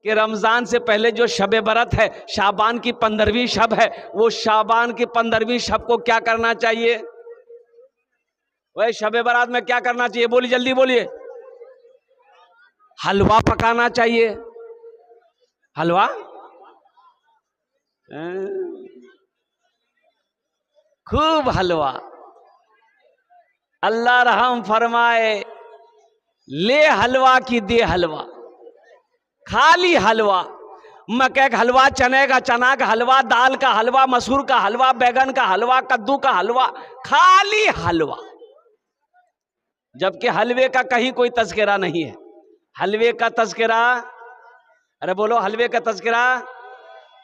कि रमजान से पहले जो शब बरत है, शाबान की 15वीं शब है, वो शाबान की 15वीं शब को क्या करना चाहिए? वही शब बरात में क्या करना चाहिए? बोलिए, जल्दी बोलिए। हलवा पकाना चाहिए। हलवा, खूब हलवा। अल्लाह रहम फरमाए, ले हलवा की दे हलवा, खाली हलवा। मक्के का हलवा, चने का, चना का हलवा, दाल का हलवा, मसूर का हलवा, बैगन का हलवा, कद्दू का हलवा, खाली हलवा। जबकि हलवे का कहीं कोई तज़किरा नहीं है। हलवे का तज़किरा, अरे बोलो, हलवे का तज़किरा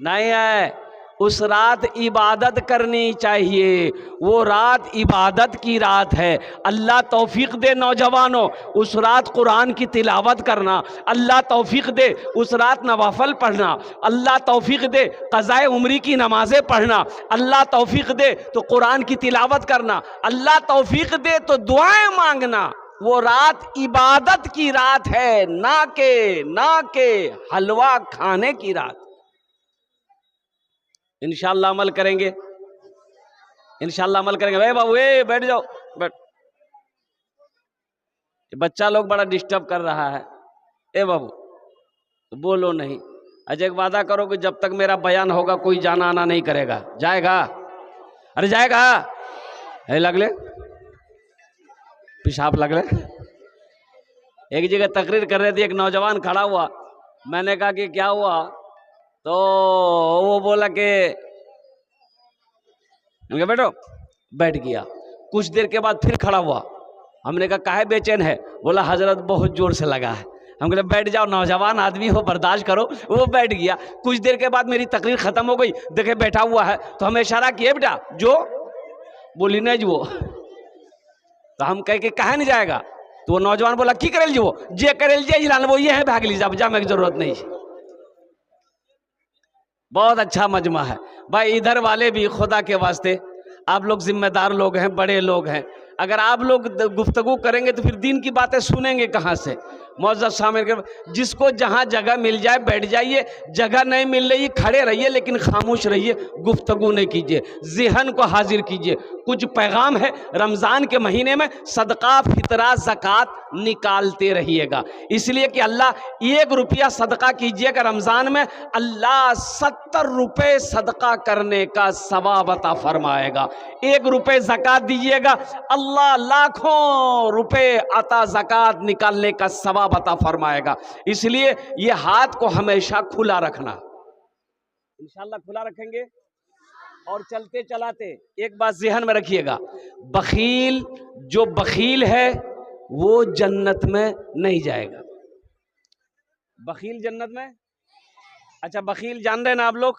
नहीं है। उस रात इबादत करनी चाहिए, वो रात इबादत की रात है। अल्लाह तौफीक दे नौजवानों, उस रात कुरान की तिलावत करना। अल्लाह तौफीक दे उस रात नवाफल पढ़ना। अल्लाह तौफीक दे क़ज़ाए उम्री की नमाजें पढ़ना। अल्लाह तौफीक दे तो कुरान की तिलावत करना। अल्लाह तौफीक दे तो दुआएं मांगना। वो रात इबादत की रात है, ना के हलवा खाने की रात। इंशाअल्लाह अमल करेंगे, इंशाअल्लाह अमल करेंगे। भाई बाबू, बैठ जाओ, बैठ। बच्चा लोग बड़ा डिस्टर्ब कर रहा है। ए बाबू, तो बोलो नहीं। अजय, एक वादा करो कि जब तक मेरा बयान होगा कोई जाना आना नहीं करेगा। जाएगा? अरे जाएगा? है लगले पेशाब लगले। एक जगह तकरीर कर रहे थे, एक नौजवान खड़ा हुआ। मैंने कहा कि क्या हुआ? तो वो बोला कि बैठो। बैठ गया। कुछ देर के बाद फिर खड़ा हुआ। हमने कहा काहे बेचैन है? बोला हजरत बहुत जोर से लगा है। हम कहे बैठ जाओ, नौजवान आदमी हो, बर्दाश्त करो। वो बैठ गया। कुछ देर के बाद मेरी तकरीर खत्म हो गई, देखे बैठा हुआ है, तो हमें इशारा किए, बेटा जो। बोली नहीं जो। तो हम कहे कि कहे नहीं जाएगा? तो वो नौजवान बोला की करेल जो, जे करेल जे जिलान वो ये है, भाग लीजिए, अब जाने की जरूरत नहीं है। बहुत अच्छा मजमा है भाई। इधर वाले भी खुदा के वास्ते, आप लोग जिम्मेदार लोग हैं, बड़े लोग हैं। अगर आप लोग गुफ्तगू करेंगे तो फिर दीन की बातें सुनेंगे कहाँ से? मौजूद शामिल, जिसको जहाँ जगह मिल जाए बैठ जाइए, जगह नहीं मिल रही खड़े रहिए, लेकिन खामोश रहिए, गुफ्तगू नहीं कीजिए, ज़हन को हाजिर कीजिए। कुछ पैगाम है, रमज़ान के महीने में सदका फितरा ज़कात निकालते रहिएगा। इसलिए कि अल्लाह 1 रुपया सदका कीजिएगा रमज़ान में, अल्लाह 70 रुपये सदका करने का सवाब अता फरमाएगा। 1 रुपये ज़कात दीजिएगा, अल्लाह लाखों रुपए अता ज़कात निकालने का सवाब अता फरमाएगा। इसलिए ये हाथ को हमेशा खुला रखना, इंशाअल्लाह खुला रखेंगे। और चलते चलाते एक बात ज़हन में रखिएगा, बखील जो बखील है वो जन्नत में नहीं जाएगा। बखील जन्नत में, अच्छा बखील जान रहे ना आप लोग?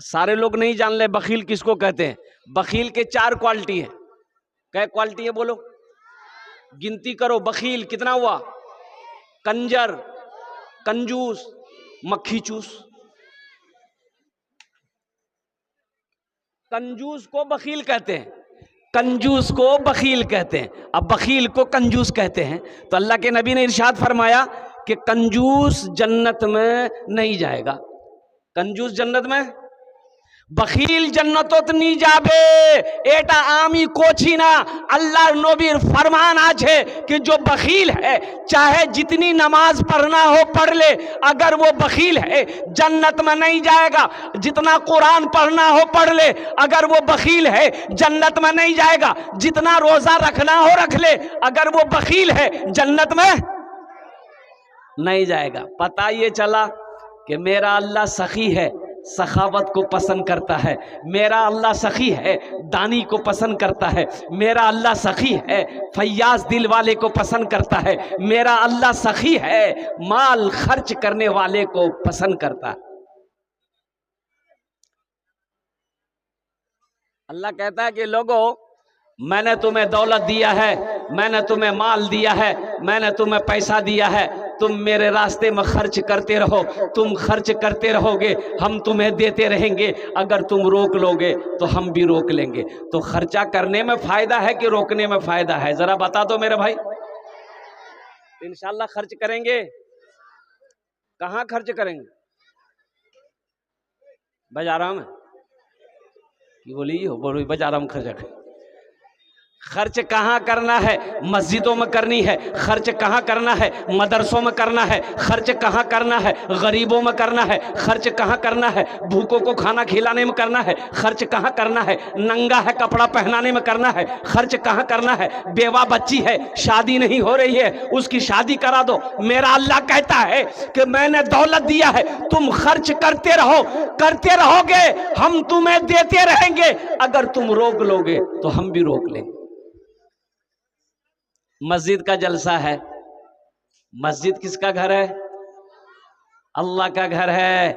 सारे लोग नहीं जान रहे बखील किसको कहते हैं। बखील के 4 क्वालिटी हैं। क्या क्वालिटी है बोलो? गिनती करो। बखील कितना हुआ? कंजर, कंजूस, मक्खी चूस। कंजूस को बखील कहते हैं, कंजूस को बखील कहते हैं। अब बखील को कंजूस कहते हैं तो अल्लाह के नबी ने इरशाद फरमाया कि कंजूस जन्नत में नहीं जाएगा। कंजूस जन्नत में, बखील जन्नतोत नहीं जाबे। एटा आमी कोची ना, अल्लाह नबीर फरमान आज है कि जो बखील है चाहे जितनी नमाज पढ़ना हो पढ़ ले, अगर वो बखील है जन्नत में नहीं जाएगा। जितना कुरान पढ़ना हो पढ़ ले, अगर वो बखील है जन्नत में नहीं जाएगा। जितना रोजा रखना हो रख ले, अगर वो बखील है जन्नत में नहीं जाएगा। पता ये चला कि मेरा अल्लाह सखी है, सखावत को पसंद करता है। मेरा अल्लाह सखी है, दानी को पसंद करता है। मेरा अल्लाह सखी है, फैयाज दिल वाले को पसंद करता है। मेरा अल्लाह सखी है, माल खर्च करने वाले को पसंद करता है। अल्लाह कहता है कि लोगों, मैंने तुम्हें दौलत दिया है, मैंने तुम्हें माल दिया है, मैंने तुम्हें पैसा दिया है, तुम मेरे रास्ते में खर्च करते रहो। तुम खर्च करते रहोगे, हम तुम्हें देते रहेंगे। अगर तुम रोक लोगे तो हम भी रोक लेंगे। तो खर्चा करने में फायदा है कि रोकने में फायदा है? जरा बता दो मेरे भाई। इंशाअल्लाह खर्च करेंगे। कहाँ खर्च करेंगे? बाजारा में कि बोली हो बोलो बाजारा में खर्च करें। खर्च कहाँ करना है? मस्जिदों में करनी है। खर्च कहाँ करना है? मदरसों में करना है। खर्च कहाँ करना है? गरीबों में करना है। खर्च कहाँ करना है? भूखों को खाना खिलाने में करना है। खर्च कहाँ करना है? नंगा है कपड़ा पहनाने में करना है। खर्च कहाँ करना है? बेवा बच्ची है, शादी नहीं हो रही है, उसकी शादी करा दो। मेरा अल्लाह कहता है कि मैंने दौलत दिया है, तुम खर्च करते रहो, करते रहोगे, हम तुम्हें देते रहेंगे। अगर तुम रोक लोगे तो हम भी रोक लेंगे। मस्जिद का जलसा है। मस्जिद किसका घर है? अल्लाह का घर है।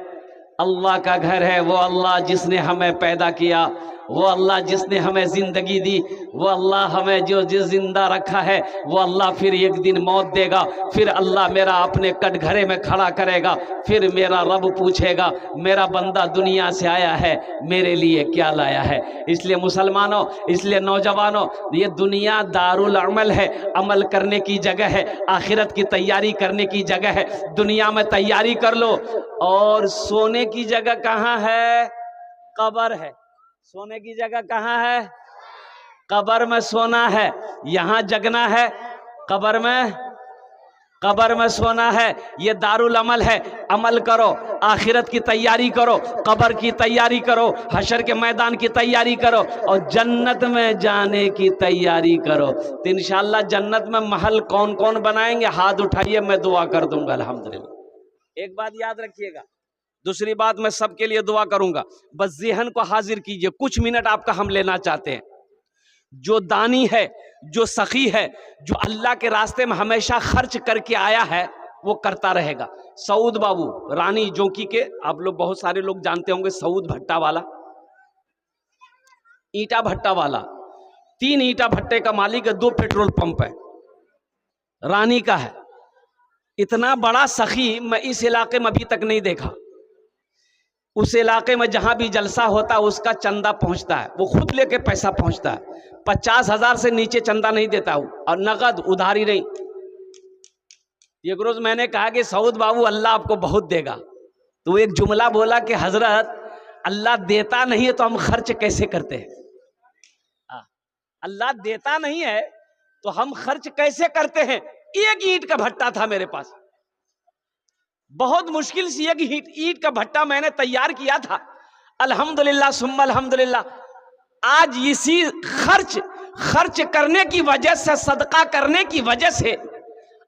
अल्लाह का घर है। वो अल्लाह जिसने हमें पैदा किया, वो अल्लाह जिसने हमें जिंदगी दी, वो अल्लाह हमें जो जिंदा रखा है, वो अल्लाह फिर एक दिन मौत देगा। फिर अल्लाह मेरा अपने कटघरे में खड़ा करेगा। फिर मेरा रब पूछेगा, मेरा बंदा दुनिया से आया है, मेरे लिए क्या लाया है? इसलिए मुसलमानों, इसलिए नौजवानों, ये दुनिया दारुल अमल है, अमल करने की जगह है, आखिरत की तैयारी करने की जगह है। दुनिया में तैयारी कर लो। और सोने की जगह कहाँ है? कब्र है। सोने की जगह कहाँ है? कब्र में सोना है। यहाँ जगना है, कब्र में सोना है। ये दारुल अमल है। अमल करो, आखिरत की तैयारी करो, कब्र की तैयारी करो, हशर के मैदान की तैयारी करो और जन्नत में जाने की तैयारी करो। तो इंशाअल्लाह जन्नत में महल कौन कौन बनाएंगे? हाथ उठाइए, मैं दुआ कर दूंगा अल्हम्दुलिल्लाह। एक बात याद रखिएगा, दूसरी बात मैं सबके लिए दुआ करूंगा। बस ज़हन को हाजिर कीजिए, कुछ मिनट आपका हम लेना चाहते हैं। जो दानी है, जो सखी है, जो अल्लाह के रास्ते में हमेशा खर्च करके आया है, वो करता रहेगा। सऊद बाबू रानी जोंकी के, आप लोग बहुत सारे लोग जानते होंगे, सऊद भट्टा वाला, ईटा भट्टा वाला, 3 ईटा भट्टे का मालिक है, 2 पेट्रोल पंप है, रानी का है। इतना बड़ा सखी मैं इस इलाके में अभी तक नहीं देखा। उस इलाके में जहां भी जलसा होता है उसका चंदा पहुंचता है, वो खुद लेके पैसा पहुंचता है। 50,000 से नीचे चंदा नहीं देता हूं, और नगद, उधारी नहीं। एक रोज मैंने कहा कि सऊद बाबू अल्लाह आपको बहुत देगा, तो एक जुमला बोला कि हजरत अल्लाह देता नहीं है तो हम खर्च कैसे करते हैं? अल्लाह देता नहीं है तो हम खर्च कैसे करते हैं? एक ईंट का भट्टा था मेरे पास, बहुत मुश्किल से एक ईंट का भट्टा मैंने तैयार किया था। अल्हम्दुलिल्लाह सुम्मा अल्हम्दुलिल्लाह, आज इसी खर्च करने की वजह से, सदका करने की वजह से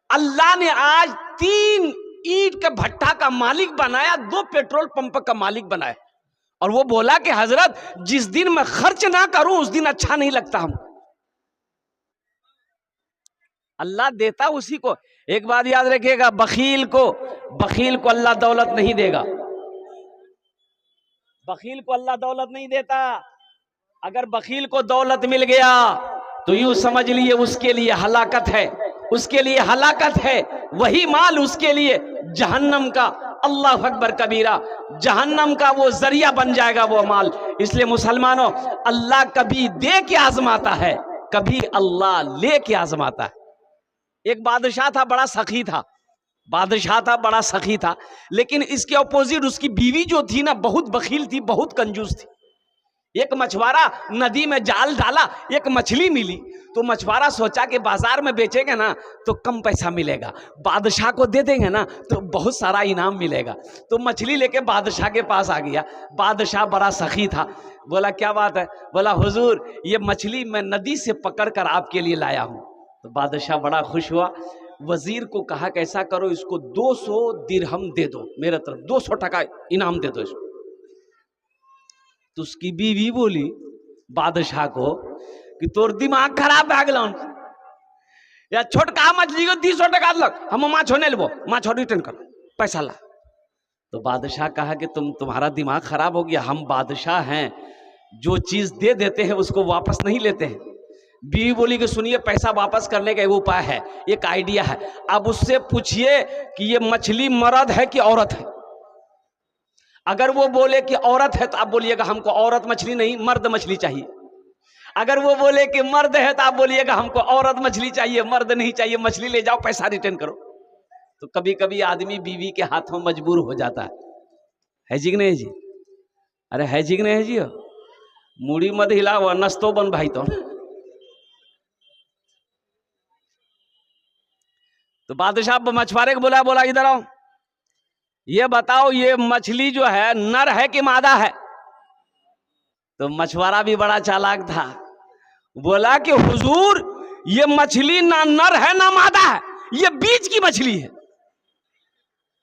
अल्लाह ने आज 3 ईंट के भट्टा का मालिक बनाया, 2 पेट्रोल पंप का मालिक बनाया। और वो बोला कि हजरत जिस दिन मैं खर्च ना करूं उस दिन अच्छा नहीं लगता हम। अल्लाह देता उसी को। एक बात याद रखिएगा, बखील को अल्लाह दौलत नहीं देगा। बखील को अल्लाह दौलत नहीं देता। अगर बखील को दौलत मिल गया तो यूं समझ लिए उसके लिए हलाकत है, उसके लिए हलाकत है। वही माल उसके लिए जहन्नम का, अल्लाह अकबर कबीरा, जहन्नम का वो जरिया बन जाएगा वो माल। इसलिए मुसलमानों, अल्लाह कभी दे के आजमाता है, कभी अल्लाह ले के आजमाता है। एक बादशाह था, बड़ा सखी था, बादशाह था, बड़ा सखी था, लेकिन इसके अपोजिट उसकी बीवी जो थी ना, बहुत बखील थी, बहुत कंजूस थी। एक मछुआरा नदी में जाल डाला, एक मछली मिली, तो मछुआरा सोचा कि बाजार में बेचेंगे ना तो कम पैसा मिलेगा, बादशाह को दे देंगे ना तो बहुत सारा इनाम मिलेगा। तो मछली लेके बादशाह के पास आ गया। बादशाह बड़ा सखी था, बोला क्या बात है? बोला हुजूर ये मछली मैं नदी से पकड़ कर आपके लिए लाया हूँ। तो बादशाह बड़ा खुश हुआ, वजीर को कहा कि ऐसा करो, इसको 200 दिरहम दे दो, मेरे तरफ 200 टका इनाम दे दो इसको। तो उसकी बीवी बोली बादशाह को कि तोर दिमाग खराब है गलन, या छोटका मछली को 200 टका लग, हम माछ होने लेबो, माछ रिटर्न कर, पैसा ला। तो बादशाह कहा कि तुम्हारा दिमाग खराब हो गया, हम बादशाह हैं, जो चीज दे देते हैं उसको वापस नहीं लेते हैं। बीवी बोली कि सुनिए, पैसा वापस करने का एक उपाय है, एक आइडिया है। अब उससे पूछिए कि ये मछली मर्द है कि औरत है। अगर वो बोले कि औरत है तो आप बोलिएगा हमको औरत मछली नहीं, मर्द मछली चाहिए। अगर वो बोले कि मर्द है तो आप बोलिएगा हमको औरत मछली चाहिए, मर्द नहीं चाहिए, मछली ले जाओ, पैसा रिटर्न करो। तो कभी कभी आदमी बीवी के हाथों मजबूर हो जाता है जी कि नहीं जी? अरे है जी कि नहीं है जी? मुड़ी मत हिलाओ, नस्तो बन भाई। तो बादशाह मछुआरे को बोला, बोला इधर आओ, ये बताओ ये मछली जो है नर है कि मादा है? तो मछुआरा भी बड़ा चालाक था, बोला कि हुजूर ये मछली ना नर है ना मादा है, ये बीज की मछली है।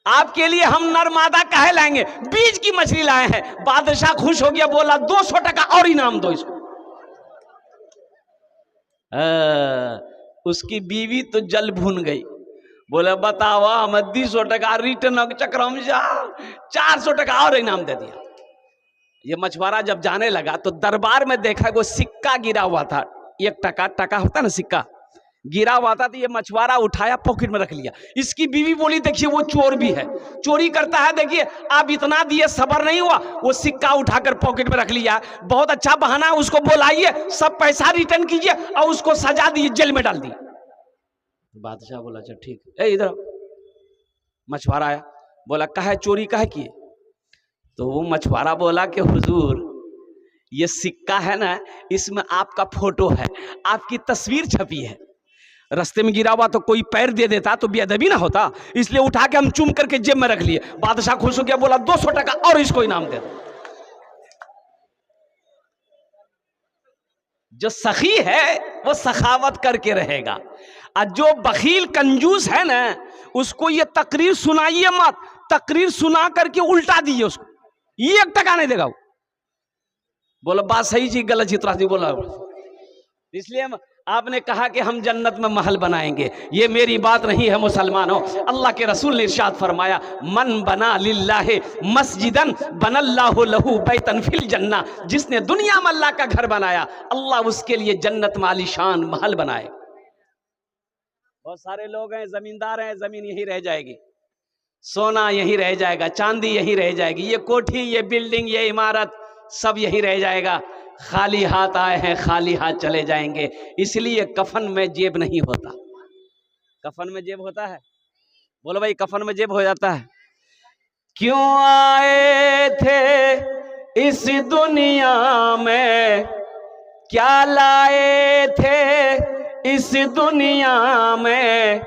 आपके लिए हम नर मादा काहे लाएंगे, बीज की मछली लाए हैं। बादशाह खुश हो गया, बोला 200 टका और इनाम दो इसको। उसकी बीवी तो जल भून गई, बोले बताओ हम 200 टका रिटर्न चक्र में जा 400 टका और इनाम दे दिया। ये मछुआरा जब जाने लगा तो दरबार में देखा वो सिक्का गिरा हुआ था, 1 टका, टका होता ना सिक्का, गिरा हुआ था। तो ये मछुआरा उठाया पॉकेट में रख लिया। इसकी बीवी बोली देखिए वो चोर भी है, चोरी करता है, देखिए आप इतना दिए सबर नहीं हुआ, वो सिक्का उठाकर पॉकेट में रख लिया। बहुत अच्छा बहाना, उसको बुलाइए, सब पैसा रिटर्न कीजिए और उसको सजा दिए, जेल में डाल दिए। बादशाह बोला अच्छा ठीक है, इधर मछुआरा आया, बोला कहा चोरी कहा किए? तो वो मछुआरा बोला कि हुजूर ये सिक्का है ना, इसमें आपका फोटो है, आपकी तस्वीर छपी है, रास्ते में गिरा हुआ तो कोई पैर दे देता तो बेअदबी ना होता, इसलिए उठा के हम चूम करके जेब में रख लिए। बादशाह खुश हो गया, बोला 200 टका और इसको इनाम दे दो। जो सखी है वो सखावत करके रहेगा, और जो बखील कंजूस है ना उसको ये तकरीर सुनाइए मत, तकरीर सुना करके उल्टा दीजिए उसको, 1 टका नहीं देगा वो। बोला बात सही जी, गलत चित्रा जी बोला। इसलिए आपने कहा कि हम जन्नत में महल बनाएंगे, ये मेरी बात नहीं है मुसलमानों। अल्लाह के रसूल ने इरशाद फरमाया, मन बना लिल्लाहि मस्जिदन बनल्लाहु लहू बैतन फिल जन्ना, जिसने दुनिया में अल्लाह का घर बनाया अल्लाह उसके लिए जन्नत में आलीशान महल बनाए। बहुत सारे लोग हैं जमींदार हैं, जमीन यही रह जाएगी, सोना यही रह जाएगा, चांदी यही रह जाएगी, ये कोठी, ये बिल्डिंग, ये इमारत सब यही रह जाएगा। खाली हाथ आए हैं खाली हाथ चले जाएंगे। इसलिए कफन में जेब नहीं होता। कफन में जेब होता है? बोलो भाई, कफन में जेब हो जाता है। क्यों आए थे इस दुनिया में, क्या लाए थे इस दुनिया में,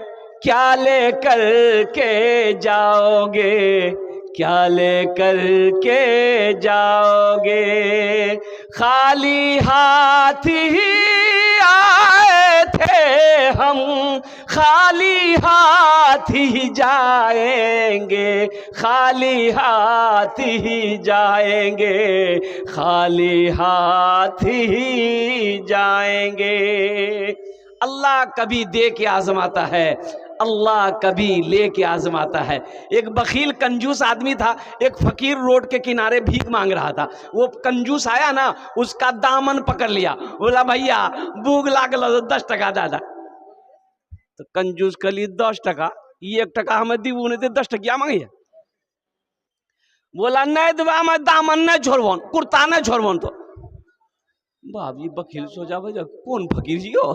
क्या लेकर के जाओगे, क्या लेकर के जाओगे। खाली हाथ ही आए थे हम, खाली हाथ ही जाएंगे, खाली हाथ ही जाएंगे, खाली हाथ ही जाएंगे। अल्लाह कभी दे के आजमाता है, अल्लाह कभी लेके आजमाता है। एक बखील कंजूस आदमी था, एक फकीर रोड के किनारे भीख मांग रहा था। वो कंजूस आया ना, उसका दामन पकड़ लिया, बोला भैया भूख लागल 10 टका दादा। तो कंजूस के लिए 10 टका, 1 टका हमें दी, उन्हें 10 टकिया मांगी। बोला नहीं दुआ मैं दामन नहीं छोड़वन, कुर्ता नहीं छोड़वन। तो भाभी बखील सोचा भाई कौन फकीर जी हो,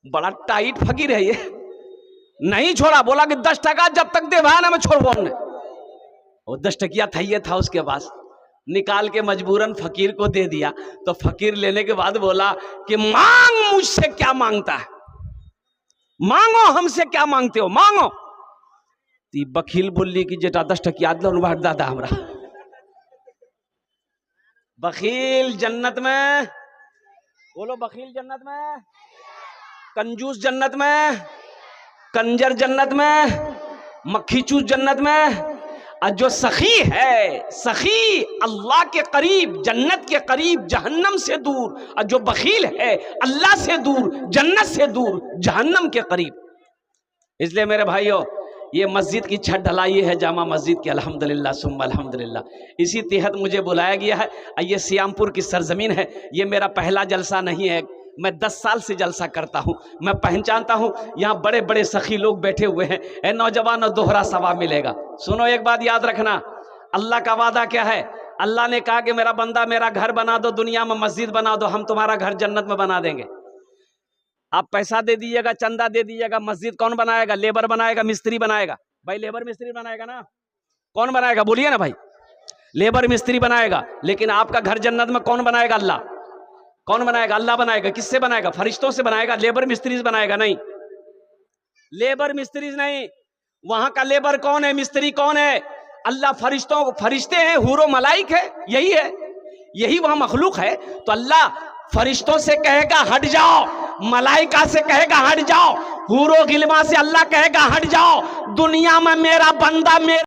बड़ा टाइट फकीर है ये, नहीं छोड़ा। बोला कि 10 टका जब तक दे भाई ना मैं छोड़बो हमने। वो 10 टकिया था, ये था उसके पास, निकाल के मजबूरन फकीर को दे दिया। तो फकीर लेने के बाद बोला कि मांग, मुझसे क्या मांगता है, मांगो, हमसे क्या मांगते हो, मांगो। ती बखील बोली कि जेटा 10 टकिया दादा हमरा। बखील जन्नत में, बोलो बखील जन्नत में, कंजूस जन्नत में, कंजर जन्नत में, मक्खी चूस जन्नत में। और जो सखी है, सखी अल्लाह के करीब, जन्नत के करीब, जहन्नम से दूर। और जो बखील है अल्लाह से दूर, जन्नत से दूर, जहन्नम के करीब। इसलिए मेरे भाइयों, ये मस्जिद की छत ढलाई है जामा मस्जिद की, अल्हम्दुलिल्लाह सुम्मा अल्हम्दुलिल्लाह। इसी तहत मुझे बुलाया गया है। ये सियामपुर की सरजमीन है, ये मेरा पहला जलसा नहीं है, मैं 10 साल से जलसा करता हूँ। मैं पहचानता हूँ यहाँ बड़े बड़े सखी लोग बैठे हुए हैं। ए नौजवान, दोहरा सवाब मिलेगा। सुनो एक बात याद रखना, अल्लाह का वादा क्या है? अल्लाह ने कहा कि मेरा बंदा मेरा घर बना दो, दुनिया में मस्जिद बना दो, हम तुम्हारा घर जन्नत में बना देंगे। आप पैसा दे दीजिएगा, चंदा दे दीजिएगा, मस्जिद कौन बनाएगा? लेबर बनाएगा, मिस्त्री बनाएगा। भाई लेबर मिस्त्री बनाएगा ना, कौन बनाएगा? बोलिए ना भाई, लेबर मिस्त्री बनाएगा। लेकिन आपका घर जन्नत में कौन बनाएगा? अल्लाह। कौन बनाएगा? अल्लाह बनाएगा। किससे बनाएगा? फरिश्तों से बनाएगा, लेबर मिस्त्री से बनाएगा नहीं। लेबर मिस्त्री नहीं, वहां का लेबर कौन है? मिस्त्री कौन है? अल्लाह। फरिश्ते हैं, हुरो मलाइक है, यही है, यही वहां मखलूक है। तो अल्लाह फरिश्तों से कहेगा हट जाओ, मलाइका से कहेगा हट जाओ, हुरो गिलमा से अल्लाह कहेगा हट जाओ। दुनिया में मेरा बंदा मेरा